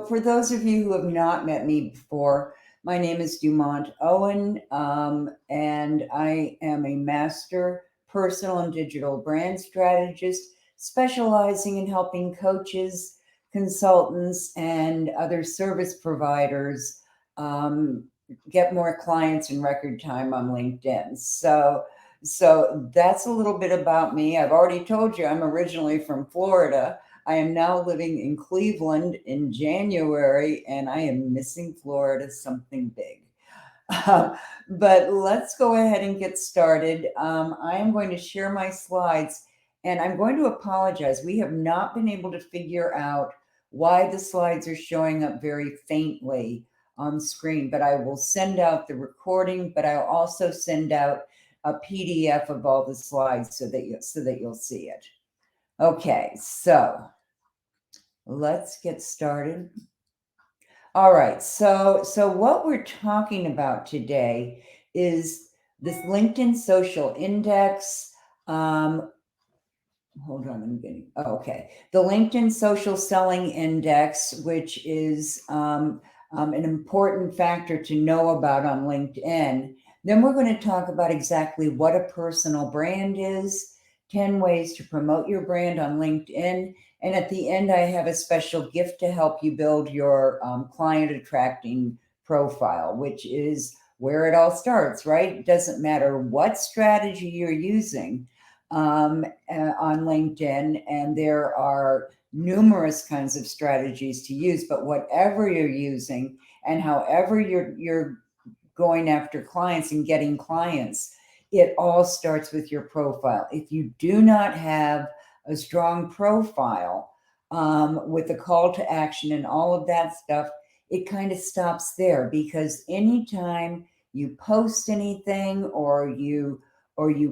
So, for those of you who have not met me before, my name is Dumont Owen, and I am a master personal and digital brand strategist specializing in helping coaches, consultants, and other service providers um, get more clients in record time on LinkedIn. So that's a little bit about me. I've already told you I'm originally from Florida. I am now living in Cleveland in January, and I am missing Florida something big. But let's go ahead and get started. I am going to share my slides, and I'm going to apologize. We have not been able to figure out why the slides are showing up very faintly on screen, but I will send out the recording, but I'll also send out a PDF of all the slides so that you'll see it. Okay, so let's get started. All right, so what we're talking about today is this LinkedIn Social Index. Hold on, I'm getting, okay. The LinkedIn Social Selling Index, which is an important factor to know about on LinkedIn. Then we're going to talk about exactly what a personal brand is, 10 ways to promote your brand on LinkedIn. And at the end, I have a special gift to help you build your client attracting profile, which is where it all starts, right? It doesn't matter what strategy you're using on LinkedIn, and there are numerous kinds of strategies to use, but whatever you're using and however you're going after clients and getting clients, it all starts with your profile. If you do not have a strong profile with a call to action and all of that stuff, it kind of stops there, because anytime you post anything or you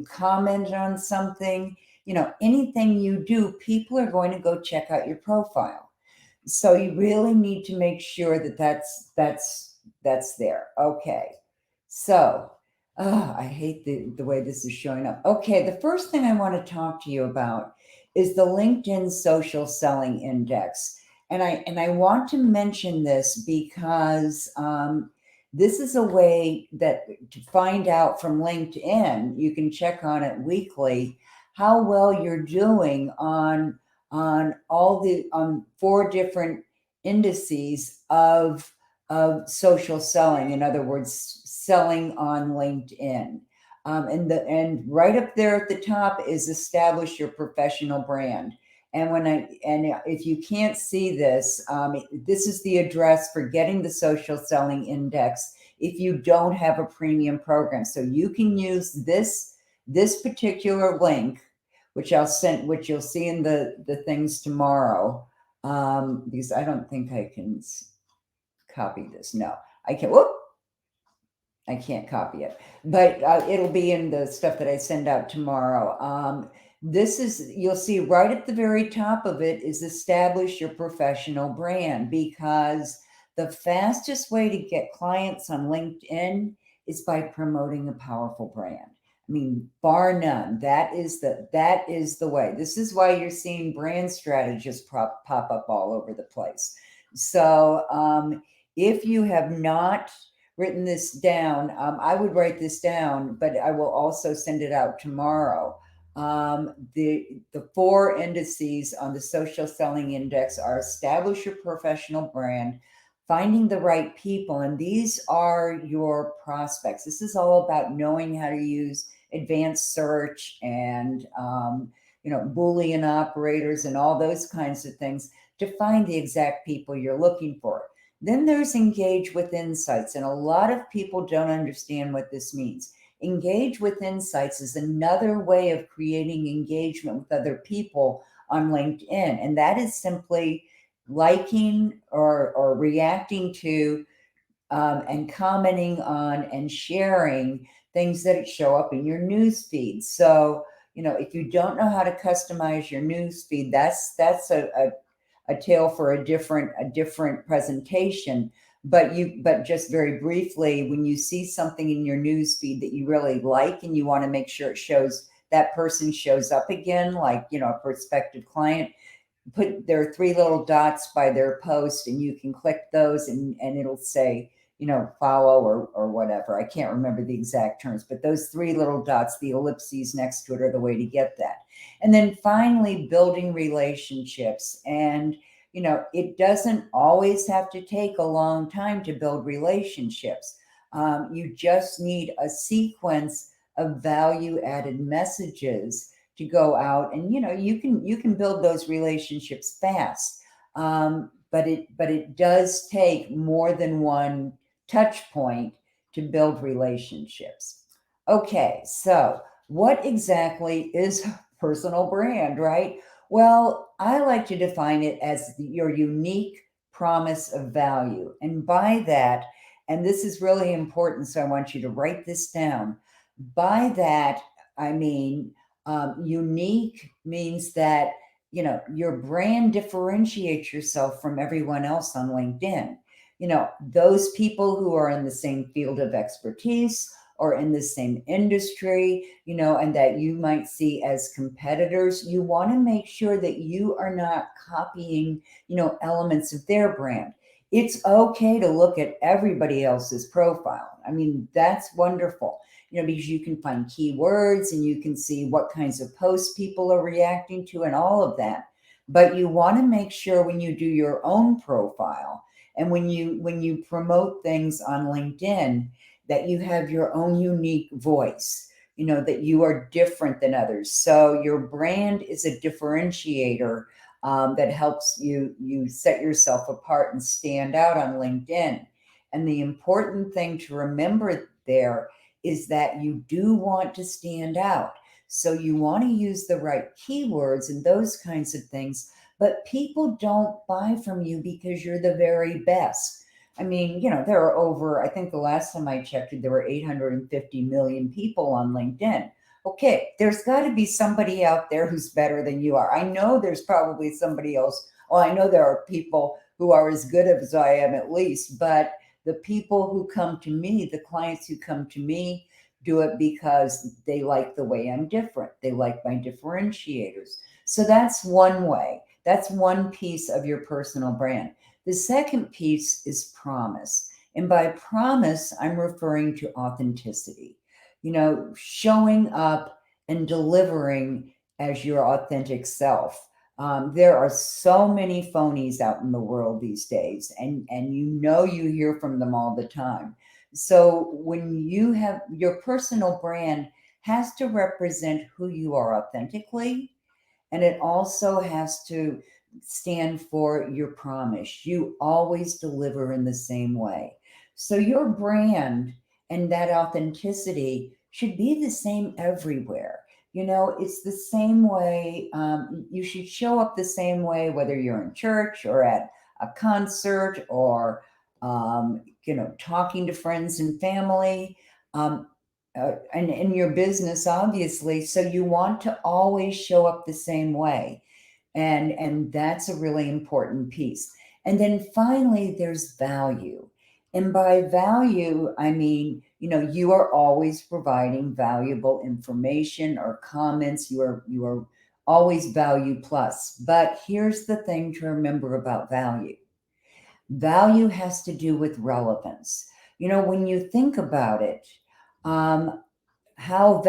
comment on something, anything you do, people are going to go check out your profile. So you really need to make sure that that's there. Okay. So, I hate the way this is showing up. Okay, the first thing I want to talk to you about is the LinkedIn Social Selling Index. And I want to mention this because this is a way that to find out from LinkedIn, you can check on it weekly, how well you're doing on on 4 different indices of social selling. In other words, selling on LinkedIn. And right up there at the top is establish your professional brand. And if you can't see this, this is the address for getting the social selling index if you don't have a premium program. So you can use this particular link, which you'll see in the things tomorrow, because I don't think I can copy this. No, I can't. Whoop. I can't copy it, but it'll be in the stuff that I send out tomorrow. You'll see right at the very top of it is establish your professional brand, because the fastest way to get clients on LinkedIn is by promoting a powerful brand. I mean, bar none. That is the way. This is why you're seeing brand strategists pop up all over the place. So if you have not written this down, I would write this down, but I will also send it out tomorrow. The 4 indices on the social selling index are establish your professional brand, finding the right people, and these are your prospects. This is all about knowing how to use advanced search and Boolean operators and all those kinds of things to find the exact people you're looking for. Then there's engage with insights, and a lot of people don't understand what this means. Engage with insights is another way of creating engagement with other people on LinkedIn, and that is simply liking or reacting to and commenting on and sharing things that show up in your news feed. So, if you don't know how to customize your news feed, that's a tale for a different presentation. But just very briefly, when you see something in your news feed that you really like and you want to make sure that person shows up again, like a prospective client, there are three little dots by their post, and you can click those, and it'll say, follow or whatever. I can't remember the exact terms, but those three little dots, the ellipses next to it, are the way to get that. And then finally, building relationships. And it doesn't always have to take a long time to build relationships. You just need a sequence of value added messages to go out, and you can build those relationships fast. But it does take more than one touch point to build relationships. Okay, so what exactly is personal brand, right? Well, I like to define it as your unique promise of value. And by that, and this is really important, so I want you to write this down. By that, I mean, unique means that your brand differentiates yourself from everyone else on LinkedIn. Those people who are in the same field of expertise or in the same industry, and that you might see as competitors, you want to make sure that you are not copying, elements of their brand. It's okay to look at everybody else's profile. I mean, that's wonderful, because you can find keywords and you can see what kinds of posts people are reacting to and all of that. But you want to make sure when you do your own profile and when you promote things on LinkedIn, that you have your own unique voice, that you are different than others. So your brand is a differentiator, that helps you set yourself apart and stand out on LinkedIn. And the important thing to remember there is that you do want to stand out. So you want to use the right keywords and those kinds of things, but people don't buy from you because you're the very best. I mean, there are over, I think the last time I checked it, there were 850 million people on LinkedIn. Okay, there's got to be somebody out there who's better than you are. I know there's probably somebody else. Well, I know there are people who are as good as I am at least, but the people who come to me, the clients who come to me, do it because they like the way I'm different. They like my differentiators. So that's one way. That's one piece of your personal brand. The second piece is promise. And by promise, I'm referring to authenticity, showing up and delivering as your authentic self. There are so many phonies out in the world these days, and you hear from them all the time. So when you have your personal brand, has to represent who you are authentically, and it also has to stand for your promise. You always deliver in the same way. So your brand and that authenticity should be the same everywhere. It's the same way. You should show up the same way, whether you're in church or at a concert or, talking to friends and family. And in your business, obviously. So you want to always show up the same way. And that's a really important piece. And then finally, there's value. And by value, I mean, you are always providing valuable information or comments. You are always value plus. But here's the thing to remember about value. Value has to do with relevance. When you think about it, um, how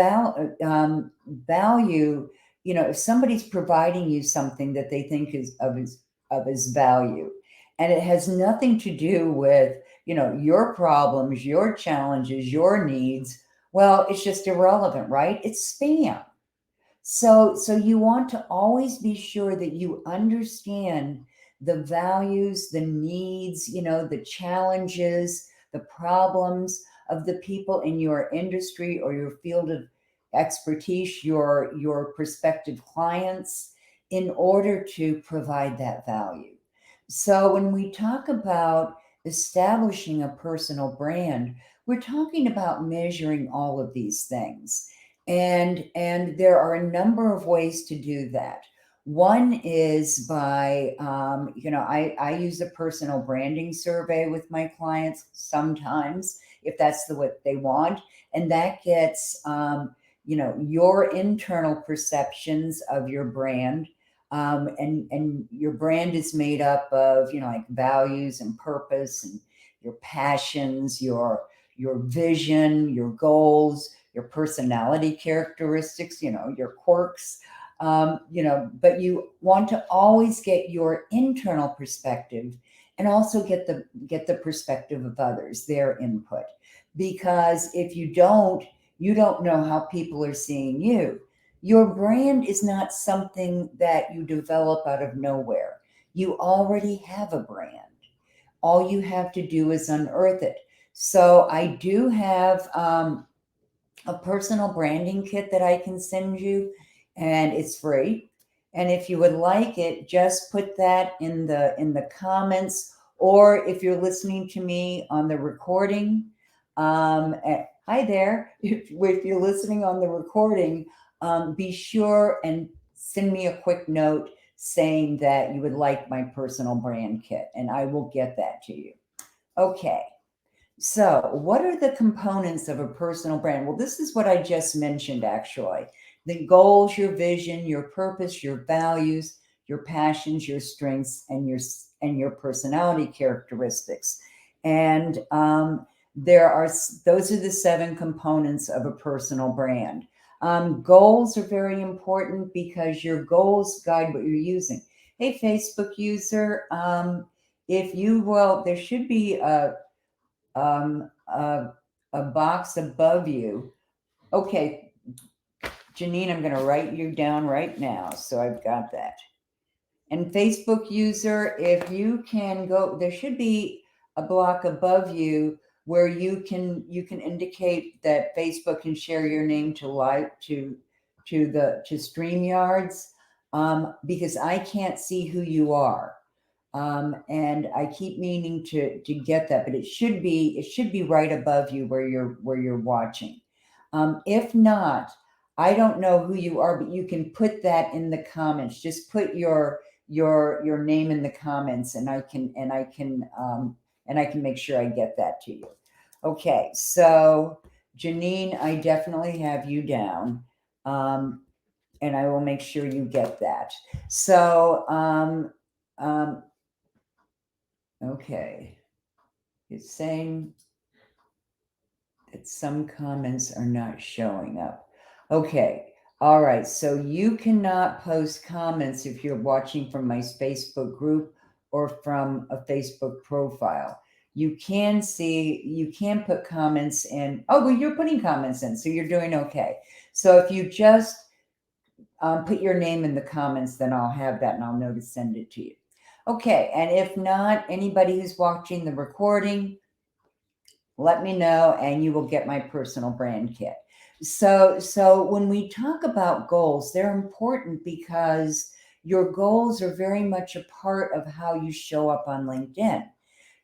value, if somebody's providing you something that they think is of his value, and it has nothing to do with your problems, your challenges, your needs, well, it's just irrelevant, right? It's spam. So you want to always be sure that you understand the values, the needs, the challenges, the problems of the people in your industry or your field of expertise, your prospective clients, in order to provide that value. So when we talk about establishing a personal brand, we're talking about measuring all of these things. And there are a number of ways to do that. One is by, I use a personal branding survey with my clients sometimes, if that's what they want. And that gets, your internal perceptions of your brand. and your brand is made up of, like values and purpose and your passions, your vision, your goals, your personality characteristics, your quirks. But you want to always get your internal perspective and also get the perspective of others, their input. Because if you don't know how people are seeing you. Your brand is not something that you develop out of nowhere. You already have a brand. All you have to do is unearth it. So I do have a personal branding kit that I can send you, and it's free. And if you would like it, just put that in the comments, or if you're listening to me on the recording, hi there. If you're listening on the recording, be sure and send me a quick note saying that you would like my personal brand kit, and I will get that to you. Okay. So, what are the components of a personal brand? Well, this is what I just mentioned, actually. The goals, your vision, your purpose, your values, your passions, your strengths, and your personality characteristics. And those are the 7 components of a personal brand. Goals are very important because your goals guide what you're using. Hey, Facebook user, if you will, there should be um, a, a box above you. Okay, Janine, I'm going to write you down right now. So I've got that. And Facebook user, if you can go, there should be a block above you where you can indicate that Facebook can share your name to live to StreamYards, because I can't see who you are. And I keep meaning to get that, but it should be right above you where you're watching. If not, I don't know who you are, but you can put that in the comments. Just put your name in the comments, and I can make sure I get that to you. Okay, so Janine, I definitely have you down, and I will make sure you get that. So okay, it's saying that some comments are not showing up. Okay, all right, so you cannot post comments if you're watching from my Facebook group or from a Facebook profile. You can put comments in. Oh, well, you're putting comments in, so you're doing okay. So if you just put your name in the comments, then I'll have that and I'll know to send it to you. Okay, and if not, anybody who's watching the recording, let me know and you will get my personal brand kit. So when we talk about goals, they're important because your goals are very much a part of how you show up on LinkedIn.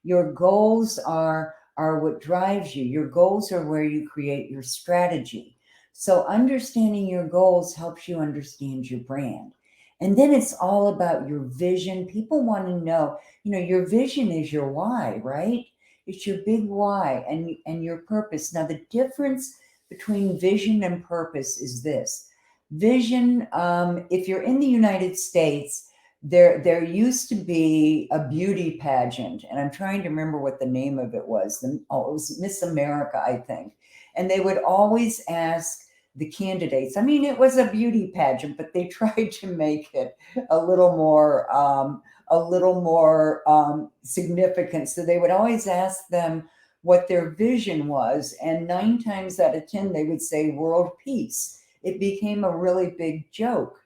Your goals are what drives you. Your goals are where you create your strategy. So understanding your goals helps you understand your brand. And then it's all about your vision. People want to know, your vision is your why, right? It's your big why and your purpose. Now, the difference between vision and purpose is this. Vision, if you're in the United States, there used to be a beauty pageant, and I'm trying to remember what the name of it was. It was Miss America, I think. And they would always ask the candidates. I mean, it was a beauty pageant, but they tried to make it a little more significant. So they would always ask them what their vision was, and 9 times out of 10 they would say world peace. It became a really big joke.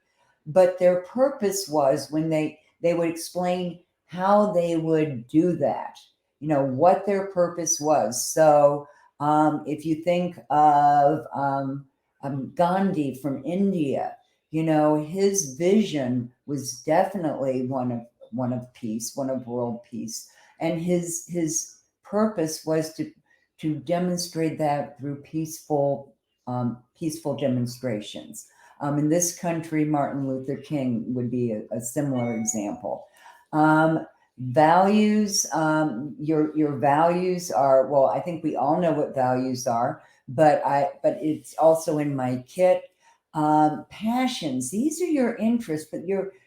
But their purpose was when they would explain how they would do that, what their purpose was. So if you think of Gandhi from India, his vision was definitely one of peace, one of world peace, and his purpose was to demonstrate that through peaceful demonstrations. In this country, Martin Luther King would be a similar example. Values, your values are, well, I think we all know what values are, but it's also in my kit. Passions, these are your interests, but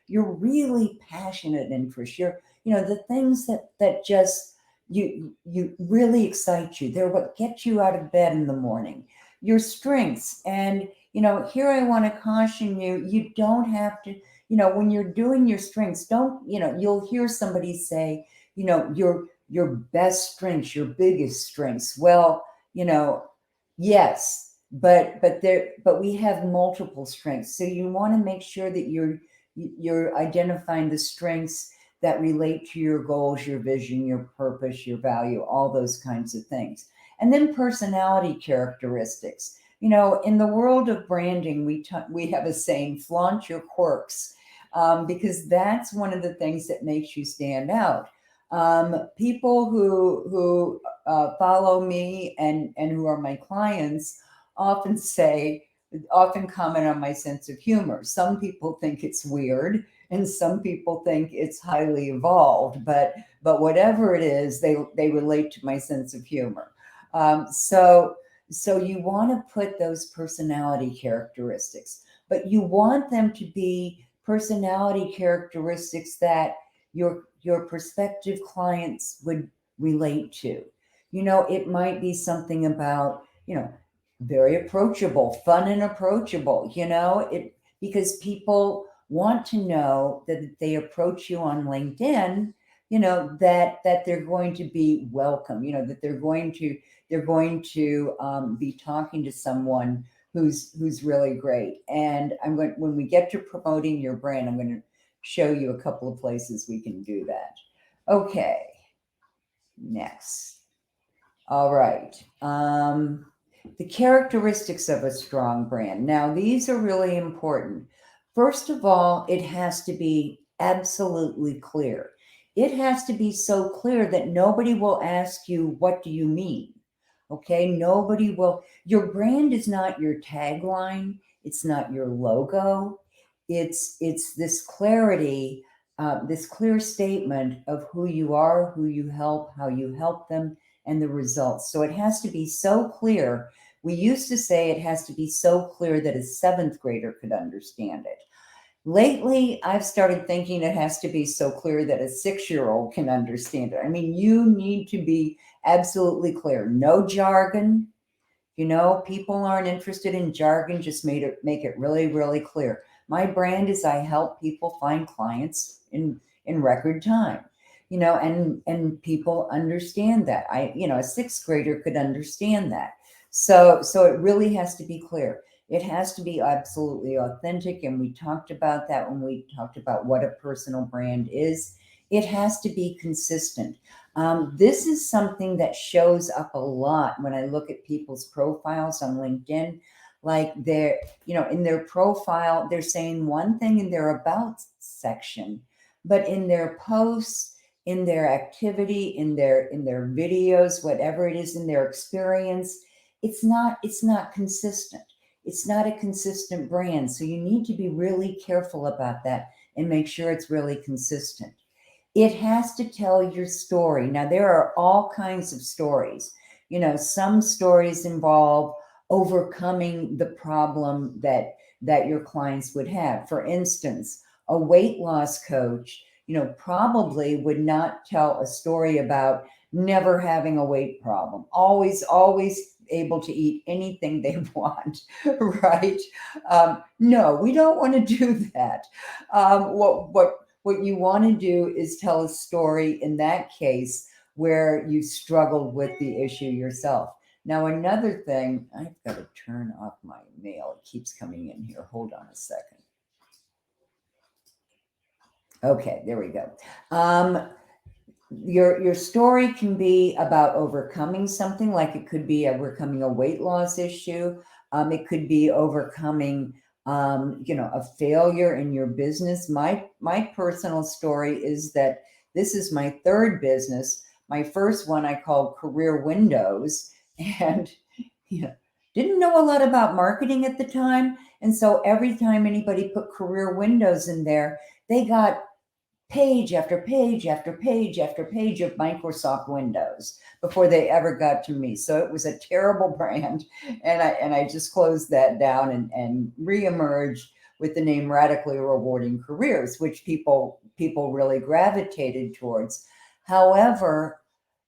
you're really passionate interests. The things that just you really excite you. They're what get you out of bed in the morning. Your strengths. And here I want to caution you, you don't have to, when you're doing your strengths, don't, you'll hear somebody say, your best strengths, your biggest strengths. Well, yes, but we have multiple strengths. So you want to make sure that you're identifying the strengths that relate to your goals, your vision, your purpose, your value, all those kinds of things. And then personality characteristics. In the world of branding, we have a saying, flaunt your quirks, because that's one of the things that makes you stand out. People who follow me and who are my clients often comment on my sense of humor. Some people think it's weird, and some people think it's highly evolved. But whatever it is, they relate to my sense of humor. So you want to put those personality characteristics, but you want them to be personality characteristics that your prospective clients would relate to. It might be something about, very approachable, fun and approachable, because people want to know that if they approach you on LinkedIn, that they're going to be welcome, that they're going to be talking to someone who's really great. And when we get to promoting your brand, I'm going to show you a couple of places we can do that. Okay, next. All right. The characteristics of a strong brand. Now, these are really important. First of all, it has to be absolutely clear. It has to be so clear that nobody will ask you, what do you mean? Okay, your brand is not your tagline, it's not your logo. It's this clarity, this clear statement of who you are, who you help, how you help them, and the results. So it has to be so clear. We used to say it has to be so clear that a seventh grader could understand it. Lately, I've started thinking it has to be so clear that a 6-year-old can understand it. I mean, you need to be absolutely clear. No jargon. People aren't interested in jargon. Just make it really, really clear. My brand is I help people find clients in record time. And people understand that. A 6th grader could understand that. So it really has to be clear. It has to be absolutely authentic. And we talked about that when we talked about what a personal brand is. It has to be consistent. This is something that shows up a lot when I look at people's profiles on LinkedIn. Like in their profile, they're saying one thing in their about section, but in their posts, in their activity, in their videos, whatever it is in their experience, it's not consistent. It's not a consistent brand. So you need to be really careful about that and make sure it's really consistent. It has to tell your story. Now, there are all kinds of stories. Some stories involve overcoming the problem that your clients would have. For instance, a weight loss coach, probably would not tell a story about never having a weight problem, always able to eat anything they want, right? No, we don't want to do that. What you want to do is tell a story in that case where you struggled with the issue yourself. Now, another thing, I've got to turn off my mail. It keeps coming in here. Hold on a second. Okay, there we go. Your story can be about overcoming something, like it could be overcoming a weight loss issue. It could be overcoming a failure in your business. My personal story is that this is my 3rd business. My first one I called Career Windows, and didn't know a lot about marketing at the time. And so every time anybody put Career Windows in there, they got page after page after page after page of Microsoft Windows before they ever got to me. So it was a terrible brand. And I just closed that down and reemerged with the name Radically Rewarding Careers, which people really gravitated towards. However,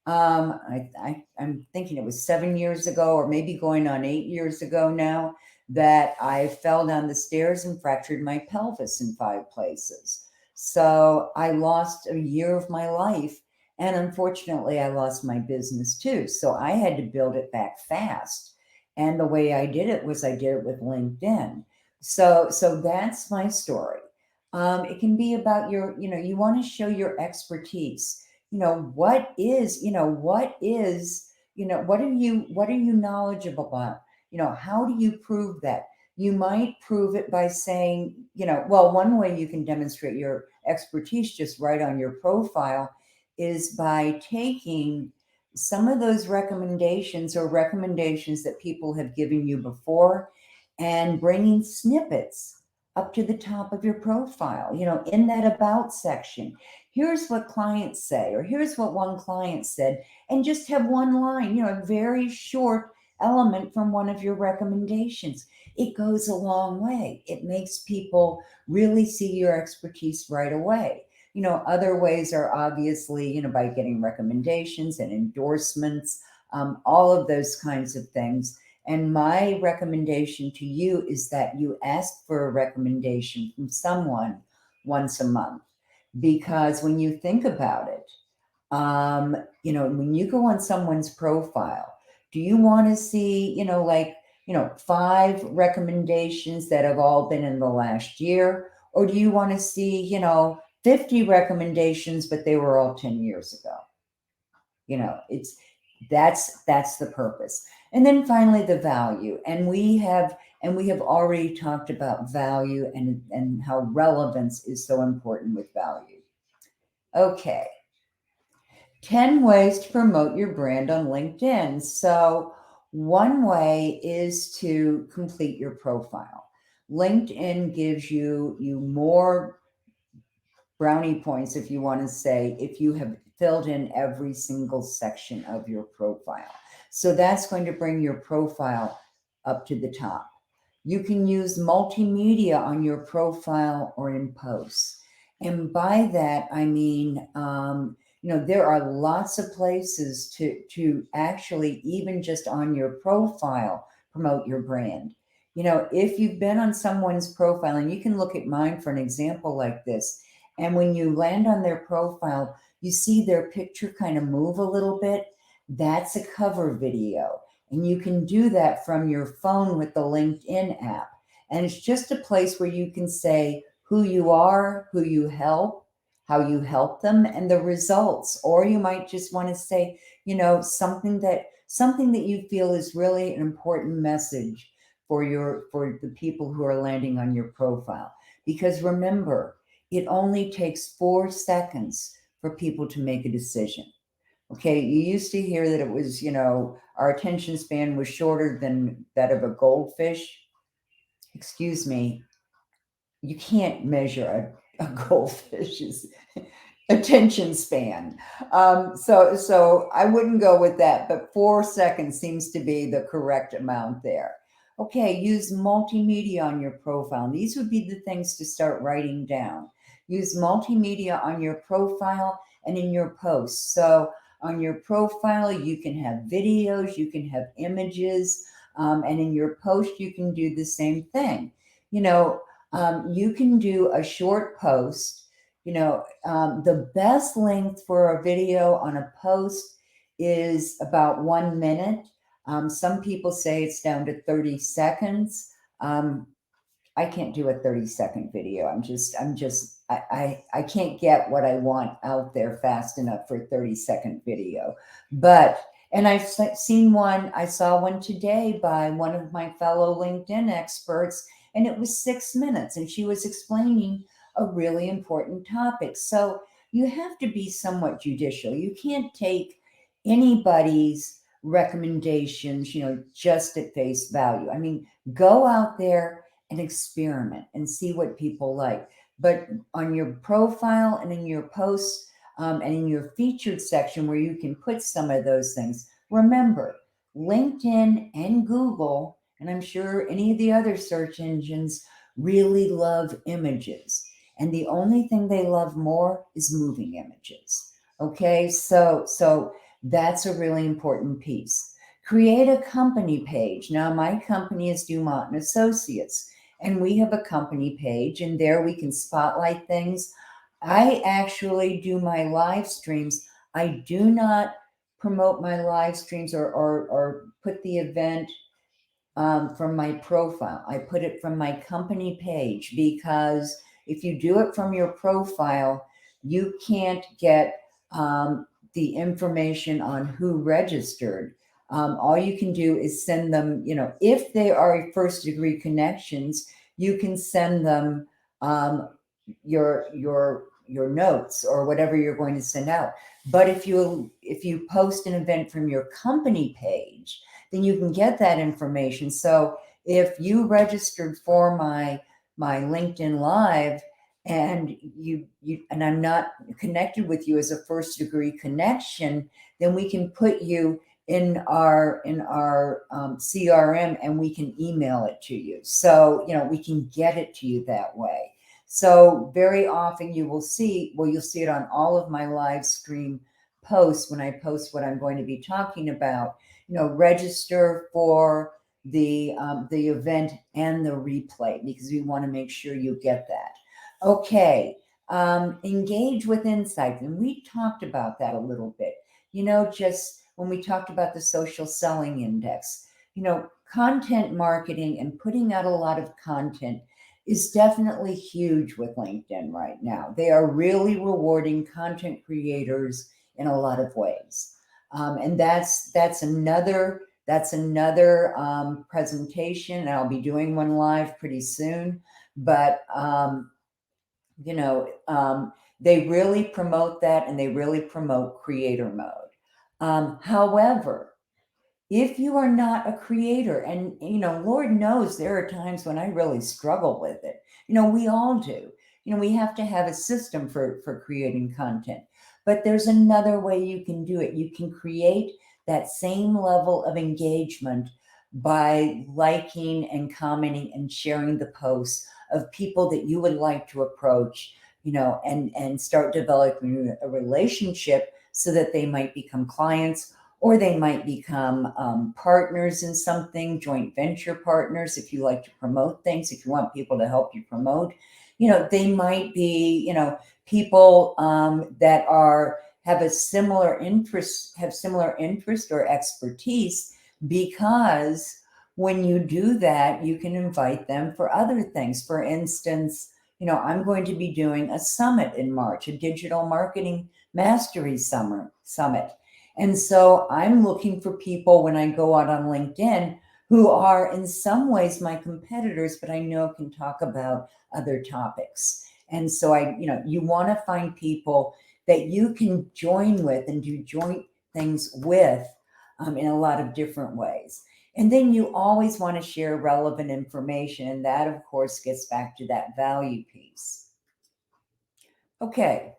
I'm thinking it was 7 years ago, or maybe going on 8 years ago now, that I fell down the stairs and fractured my pelvis in 5 places. So I lost a year of my life. And unfortunately, I lost my business too. So I had to build it back fast. And the way I did it was I did it with LinkedIn. So that's my story. It can be about you want to show your expertise. What are you knowledgeable about? How do you prove that? You might prove it by saying, well, one way you can demonstrate your expertise just right on your profile is by taking some of those recommendations or recommendations that people have given you before and bringing snippets up to the top of your profile, in that about section. Here's what clients say, or here's what one client said, and just have one line, a very short element from one of your recommendations. It goes a long way. It makes people really see your expertise right away. Other ways are obviously, by getting recommendations and endorsements, all of those kinds of things. And my recommendation to you is that you ask for a recommendation from someone once a month. Because when you think about it, when you go on someone's profile, do you want to see, 5 recommendations that have all been in the last year? Or do you want to see, 50 recommendations, but they were all 10 years ago? It's that's the purpose. And then finally, the value. And we have already talked about value and how relevance is so important with value. Okay. 10 ways to promote your brand on LinkedIn. So, one way is to complete your profile. LinkedIn gives you more brownie points, if you want to say, if you have filled in every single section of your profile. So that's going to bring your profile up to the top. You can use multimedia on your profile or in posts. And by that, I mean, there are lots of places to actually, even just on your profile, promote your brand. If you've been on someone's profile, and you can look at mine for an example like this, and when you land on their profile, you see their picture kind of move a little bit. That's a cover video. And you can do that from your phone with the LinkedIn app. And it's just a place where you can say who you are, who you help, how you help them, and the results. Or you might just want to say, something that you feel is really an important message for the people who are landing on your profile. Because remember, it only takes 4 seconds for people to make a decision. Okay, you used to hear that it was, our attention span was shorter than that of a goldfish. Excuse me, you can't measure a goldfish's attention span. So I wouldn't go with that, but 4 seconds seems to be the correct amount there. Okay, use multimedia on your profile. And these would be the things to start writing down. Use multimedia on your profile and in your posts. So on your profile, you can have videos, you can have images, and in your post, you can do the same thing. You can do a short post. The best length for a video on a post is about 1 minute. Some people say it's down to 30 seconds. I can't do a 30-second video. I can't get what I want out there fast enough for a 30-second video. And I've seen one, I saw one today by one of my fellow LinkedIn experts, and it was 6 minutes, and she was explaining a really important topic. So you have to be somewhat judicial. You can't take anybody's recommendations, just at face value. I mean, go out there and experiment and see what people like. But on your profile and in your posts and in your featured section where you can put some of those things, remember, LinkedIn and Google, and I'm sure any of the other search engines, really love images. And the only thing they love more is moving images. Okay, so that's a really important piece. Create a company page. Now, my company is Dumont and Associates, and we have a company page, and there we can spotlight things. I actually do my live streams. I do not promote my live streams or put the event from my profile. I put it from my company page because if you do it from your profile, you can't get the information on who registered. All you can do is send them, if they are first degree connections, you can send them your notes or whatever you're going to send out. But if you post an event from your company page, then you can get that information. So if you registered for my LinkedIn Live and you and I'm not connected with you as a first degree connection, then we can put you in our CRM and we can email it to you. So we can get it to you that way. So very often you'll see it on all of my live stream posts when I post what I'm going to be talking about. Register for the event and the replay because we want to make sure you get that. Okay, engage with insights, and we talked about that a little bit. Just when we talked about the social selling index, content marketing and putting out a lot of content is definitely huge with LinkedIn right now. They are really rewarding content creators in a lot of ways. And that's another presentation. And I'll be doing one live pretty soon. But they really promote that, and they really promote creator mode. However, if you are not a creator, and Lord knows there are times when I really struggle with it. We all do. We have to have a system for creating content. But there's another way you can do it. You can create that same level of engagement by liking and commenting and sharing the posts of people that you would like to approach, and start developing a relationship so that they might become clients, or they might become partners in something, joint venture partners. If you like to promote things, if you want people to help you promote, they might be, people that have similar interest or expertise, because when you do that, you can invite them for other things. For instance, I'm going to be doing a summit in March, a digital marketing mastery summit. And so I'm looking for people when I go out on LinkedIn who are in some ways my competitors, but I know can talk about other topics. And so you want to find people that you can join with and do joint things with in a lot of different ways. And then you always want to share relevant information. And that, of course, gets back to that value piece. Okay.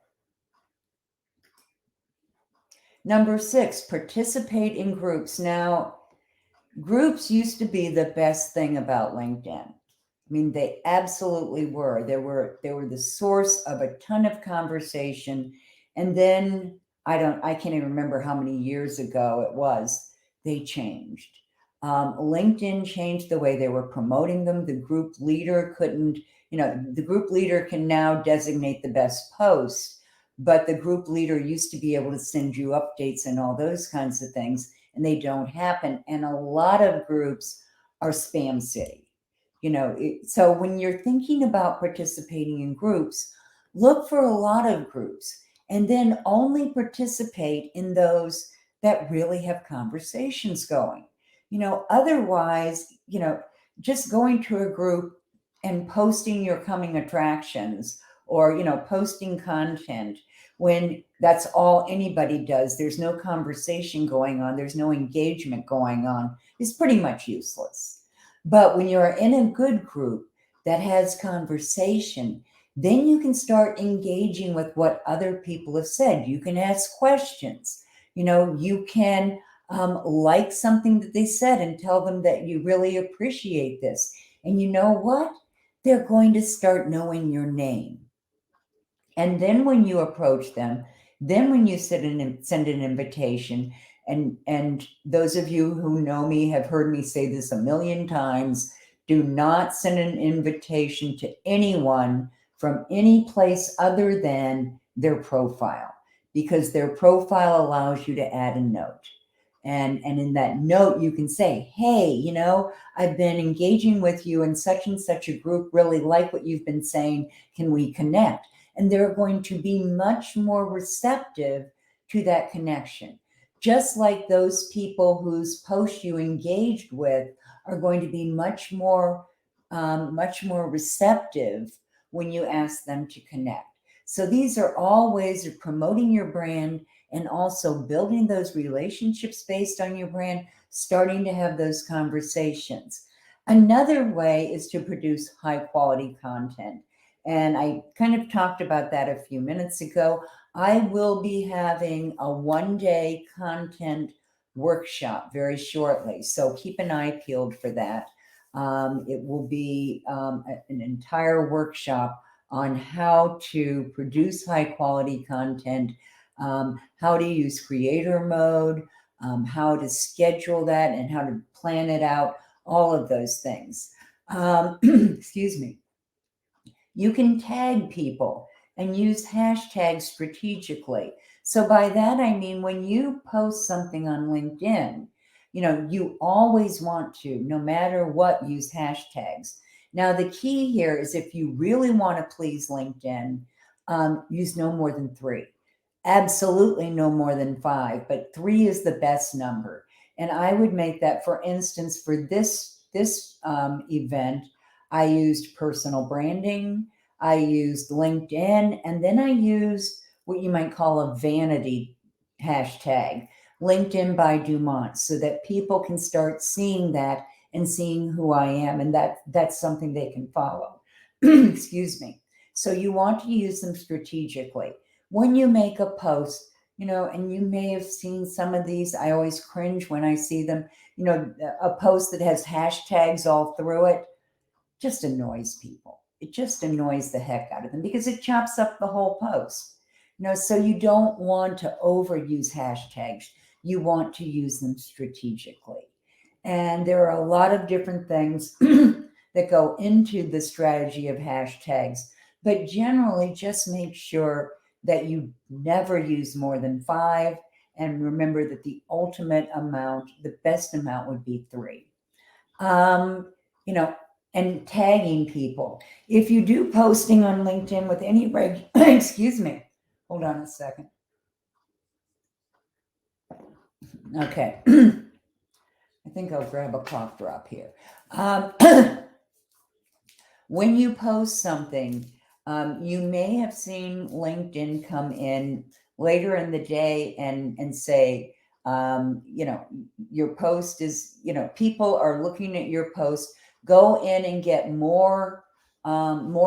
Number 6, participate in groups. Now, groups used to be the best thing about LinkedIn. I mean, they absolutely were. They were the source of a ton of conversation. And then I can't even remember how many years ago it was, they changed. LinkedIn changed the way they were promoting them. The group leader the group leader can now designate the best post, but the group leader used to be able to send you updates and all those kinds of things, and they don't happen. And a lot of groups are spam city. So when you're thinking about participating in groups, look for a lot of groups and then only participate in those that really have conversations going. Otherwise, just going to a group and posting your coming attractions or, posting content when that's all anybody does, there's no conversation going on, there's no engagement going on, is pretty much useless. But when you're in a good group that has conversation, then you can start engaging with what other people have said. You can ask questions. You can like something that they said and tell them that you really appreciate this. And you know what? they're going to start knowing your name. And then when you approach them, then when you send an invitation, and those of you who know me have heard me say this a million times, do not send an invitation to anyone from any place other than their profile, because their profile allows you to add a note. And in that note, you can say, hey, I've been engaging with you in such and such a group, really like what you've been saying. Can we connect? And they're going to be much more receptive to that connection. Just like those people whose post you engaged with are going to be much more receptive when you ask them to connect. So these are all ways of promoting your brand and also building those relationships based on your brand, starting to have those conversations. Another way is to produce high quality content. And I kind of talked about that a few minutes ago. I will be having a 1-day content workshop very shortly. So keep an eye peeled for that. It will be an entire workshop on how to produce high quality content, how to use creator mode, how to schedule that, and how to plan it out, all of those things. Excuse me. You can tag people and use hashtags strategically. So by that, I mean, when you post something on LinkedIn, you always want to, no matter what, use hashtags. Now, the key here is if you really want to please LinkedIn, use no more than 3. Absolutely no more than 5, but 3 is the best number. And I would make that, for instance, for this event, I used personal branding, I used LinkedIn, and then I used what you might call a vanity hashtag, LinkedIn by Dumont, so that people can start seeing that and seeing who I am, and that's something they can follow. Excuse me. So you want to use them strategically. When you make a post, and you may have seen some of these, I always cringe when I see them, a post that has hashtags all through it, just annoys people. It just annoys the heck out of them because it chops up the whole post. So you don't want to overuse hashtags. You want to use them strategically. And there are a lot of different things that go into the strategy of hashtags, but generally just make sure that you never use more than 5. And remember that the ultimate amount, the best amount would be 3. You know, and tagging people. If you do posting on LinkedIn with any excuse me, hold on a second. Okay. I think I'll grab a cough drop here. When you post something, you may have seen LinkedIn come in later in the day and say, your post is, people are looking at your post. Go in and get more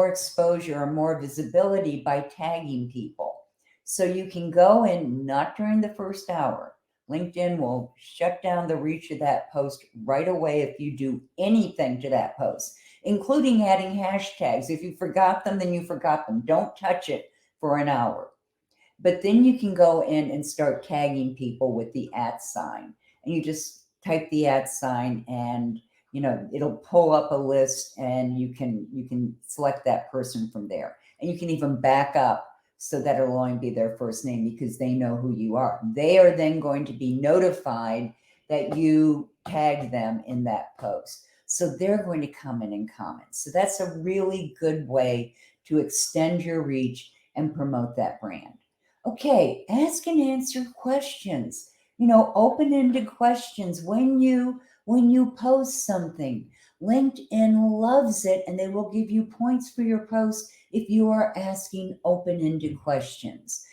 exposure or more visibility by tagging people. So you can go in, not during the first hour. LinkedIn will shut down the reach of that post right away if you do anything to that post, including adding hashtags. If you forgot them, then you forgot them. Don't touch it for an hour. But then you can go in and start tagging people with the @ sign. And you just type the @ sign and it'll pull up a list, and you can select that person from there. And you can even back up so that it'll only be their first name, because they know who you are. They are then going to be notified that you tagged them in that post. So they're going to come in and comment. So that's a really good way to extend your reach and promote that brand. Okay, ask and answer questions. Open-ended questions when you post something. LinkedIn loves it, and they will give you points for your post if you are asking open-ended questions.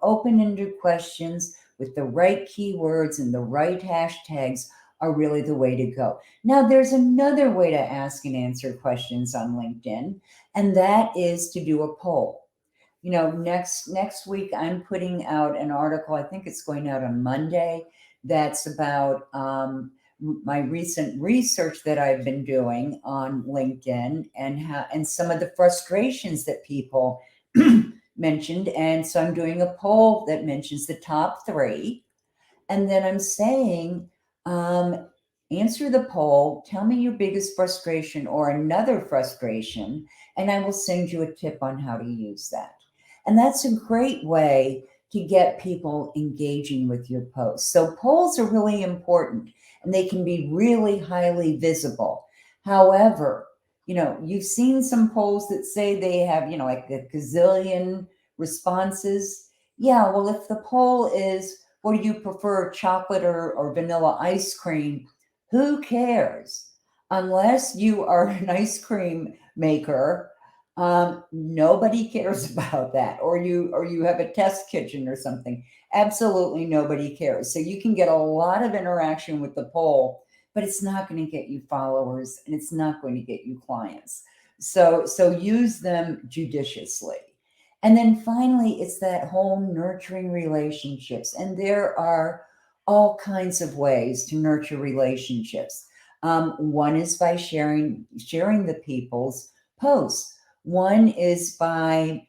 Open-ended questions with the right keywords and the right hashtags are really the way to go. Now, there's another way to ask and answer questions on LinkedIn, and that is to do a poll. Next week, I'm putting out an article. I think it's going out on Monday. That's about my recent research that I've been doing on LinkedIn, and some of the frustrations that people mentioned. And so I'm doing a poll that mentions the top three. And then I'm saying, answer the poll, tell me your biggest frustration or another frustration, and I will send you a tip on how to use that. And that's a great way to get people engaging with your posts. So polls are really important and they can be really highly visible. However, you've seen some polls that say they have, like a gazillion responses. Yeah, well, if the poll is, what do you prefer, chocolate or vanilla ice cream? Who cares? Unless you are an ice cream maker, nobody cares about that. Or you have a test kitchen or something. Absolutely nobody cares. So you can get a lot of interaction with the poll, but it's not going to get you followers and it's not going to get you clients. So use them judiciously. And then finally, it's that whole nurturing relationships. And there are all kinds of ways to nurture relationships. One is by sharing the people's posts. One is by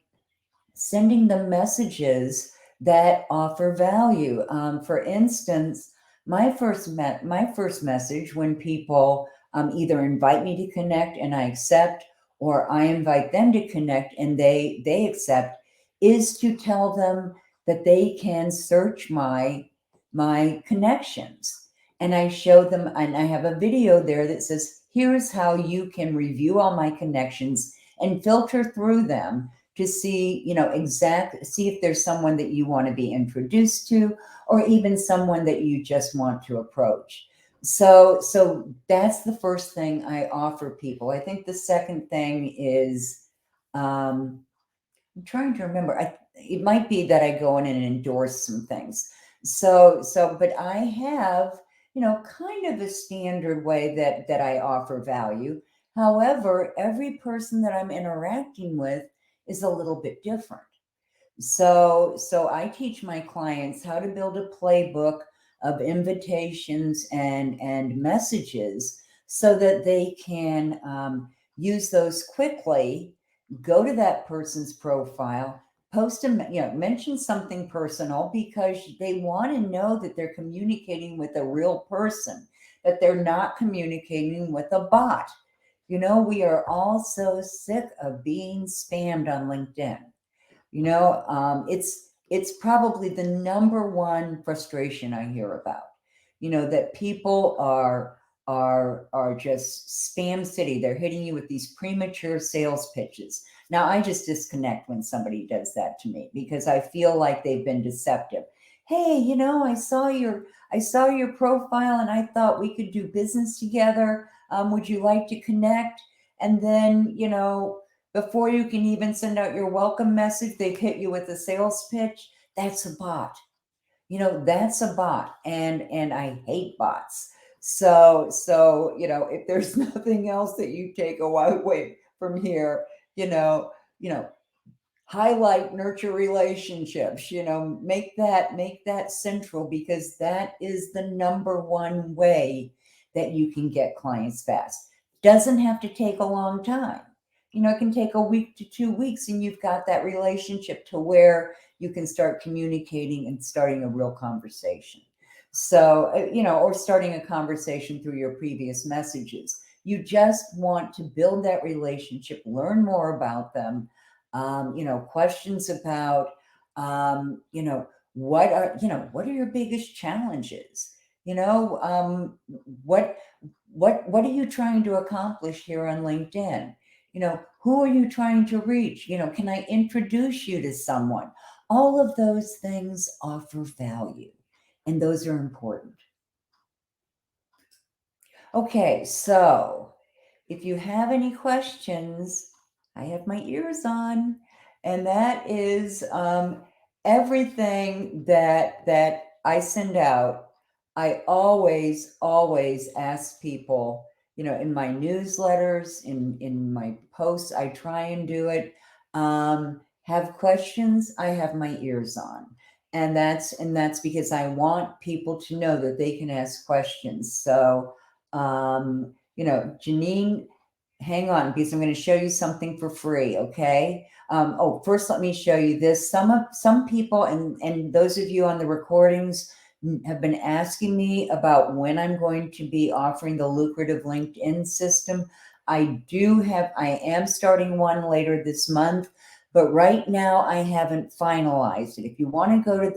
sending them messages that offer value. For instance, my first message when people either invite me to connect and I accept, or I invite them to connect and they accept, is to tell them that they can search my connections. And I show them, and I have a video there that says, here's how you can review all my connections and filter through them to see, see if there's someone that you want to be introduced to, or even someone that you just want to approach. So that's the first thing I offer people. I think the second thing is, I'm trying to remember. It might be that I go in and endorse some things. But I have, kind of a standard way that I offer value. However, every person that I'm interacting with is a little bit different. So I teach my clients how to build a playbook of invitations and messages so that they can use those quickly. Go to that person's profile, post a mention something personal because they want to know that they're communicating with a real person, that they're not communicating with a bot. We are all so sick of being spammed on LinkedIn. It's probably the number one frustration I hear about. That people are just spam city. They're hitting you with these premature sales pitches. Now I just disconnect when somebody does that to me because I feel like they've been deceptive. Hey, I saw your profile and I thought we could do business together. Would you like to connect? And then, before you can even send out your welcome message, they've hit you with a sales pitch. That's a bot. That's a bot. And I hate bots. So if there's nothing else that you take away from here, you know, you know, highlight nurture relationships, make that central, because that is the number one way that you can get clients fast. Doesn't have to take a long time. It can take a week to 2 weeks and you've got that relationship to where you can start communicating and starting a real conversation. So or starting a conversation through your previous messages. You just want to build that relationship, learn more about them. Questions about, what are your biggest challenges? What are you trying to accomplish here on LinkedIn? Who are you trying to reach? Can I introduce you to someone? All of those things offer value, and those are important. Okay, so if you have any questions, I have my ears on, and that is everything that I send out. I always ask people, in my newsletters, in my posts, I try and do it. Have questions? I have my ears on. And that's because I want people to know that they can ask questions. So, Janine, hang on, because I'm going to show you something for free. Okay. First, let me show you this. Some people, and those of you on the recordings, have been asking me about when I'm going to be offering the lucrative LinkedIn system. I am starting one later this month, but right now I haven't finalized it. If you want to go to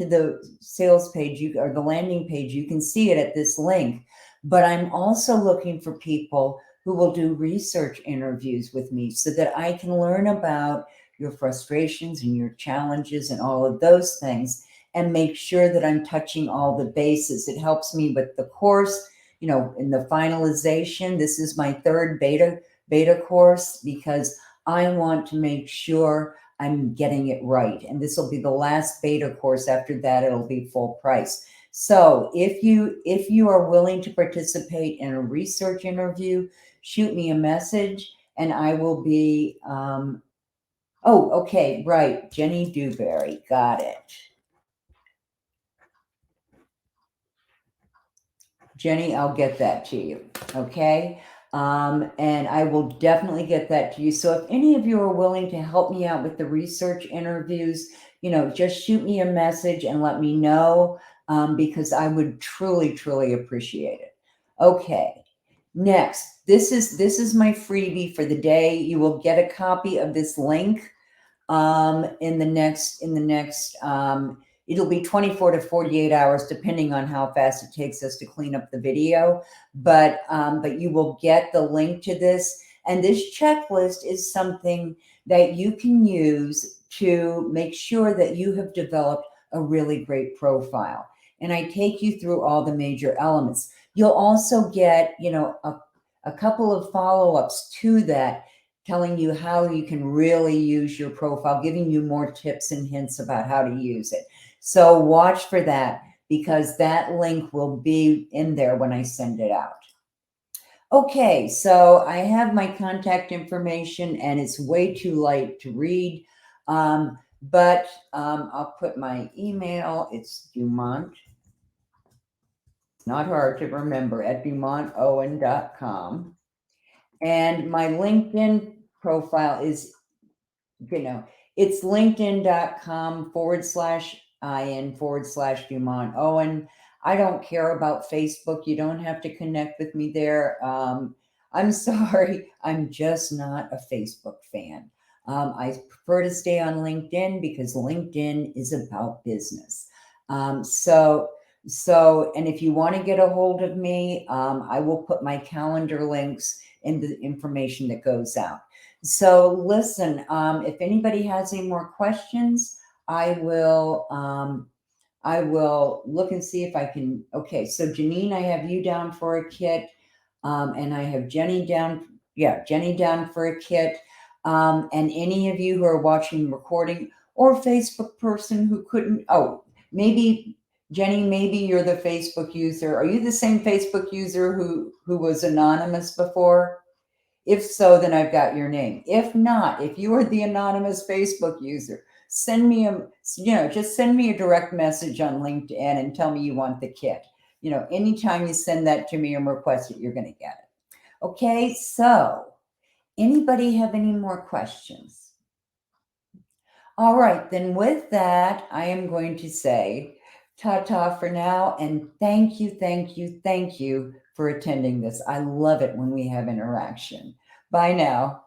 the sales page, or the landing page, you can see it at this link. But I'm also looking for people who will do research interviews with me so that I can learn about your frustrations and your challenges and all of those things, and make sure that I'm touching all the bases. It helps me with the course, in the finalization. This is my third beta course, because I want to make sure I'm getting it right. And this will be the last beta course. After that, it'll be full price. So if you are willing to participate in a research interview, shoot me a message and I will be, okay, right. Jenny Dewberry. Got it. Jenny, I'll get that to you. Okay. And I will definitely get that to you. So if any of you are willing to help me out with the research interviews, just shoot me a message and let me know, because I would truly, truly appreciate it. Okay. Next, this is my freebie for the day. You will get a copy of this link in the next it'll be 24 to 48 hours, depending on how fast it takes us to clean up the video. But you will get the link to this. And this checklist is something that you can use to make sure that you have developed a really great profile. And I take you through all the major elements. You'll also get, a couple of follow-ups to that, telling you how you can really use your profile, giving you more tips and hints about how to use it. So watch for that, because that link will be in there when I send it out. Okay, so I have my contact information, and it's way too light to read, but I'll put my email. It's Dumont. It's not hard to remember, at DumontOwen.com. And my LinkedIn profile is, it's linkedin.com/in/Dumont Owen. I don't care about Facebook. You don't have to connect with me there. I'm sorry. I'm just not a Facebook fan. I prefer to stay on LinkedIn, because LinkedIn is about business. And if you want to get a hold of me, I will put my calendar links in the information that goes out. So listen, if anybody has any more questions, I will look and see if I can. Okay, so Janine, I have you down for a kit, and I have Jenny down. Yeah, Jenny down for a kit. And any of you who are watching the recording, or Facebook person who couldn't. Oh, maybe Jenny, maybe you're the Facebook user. Are you the same Facebook user who was anonymous before? If so, then I've got your name. If not, if you are the anonymous Facebook user, send me just send me a direct message on LinkedIn and tell me you want the kit. Anytime you send that to me and request it, you're going to get it. Okay, so anybody have any more questions? All right, then with that, I am going to say ta-ta for now, and thank you, thank you, thank you for attending this. I love it when we have interaction. Bye now.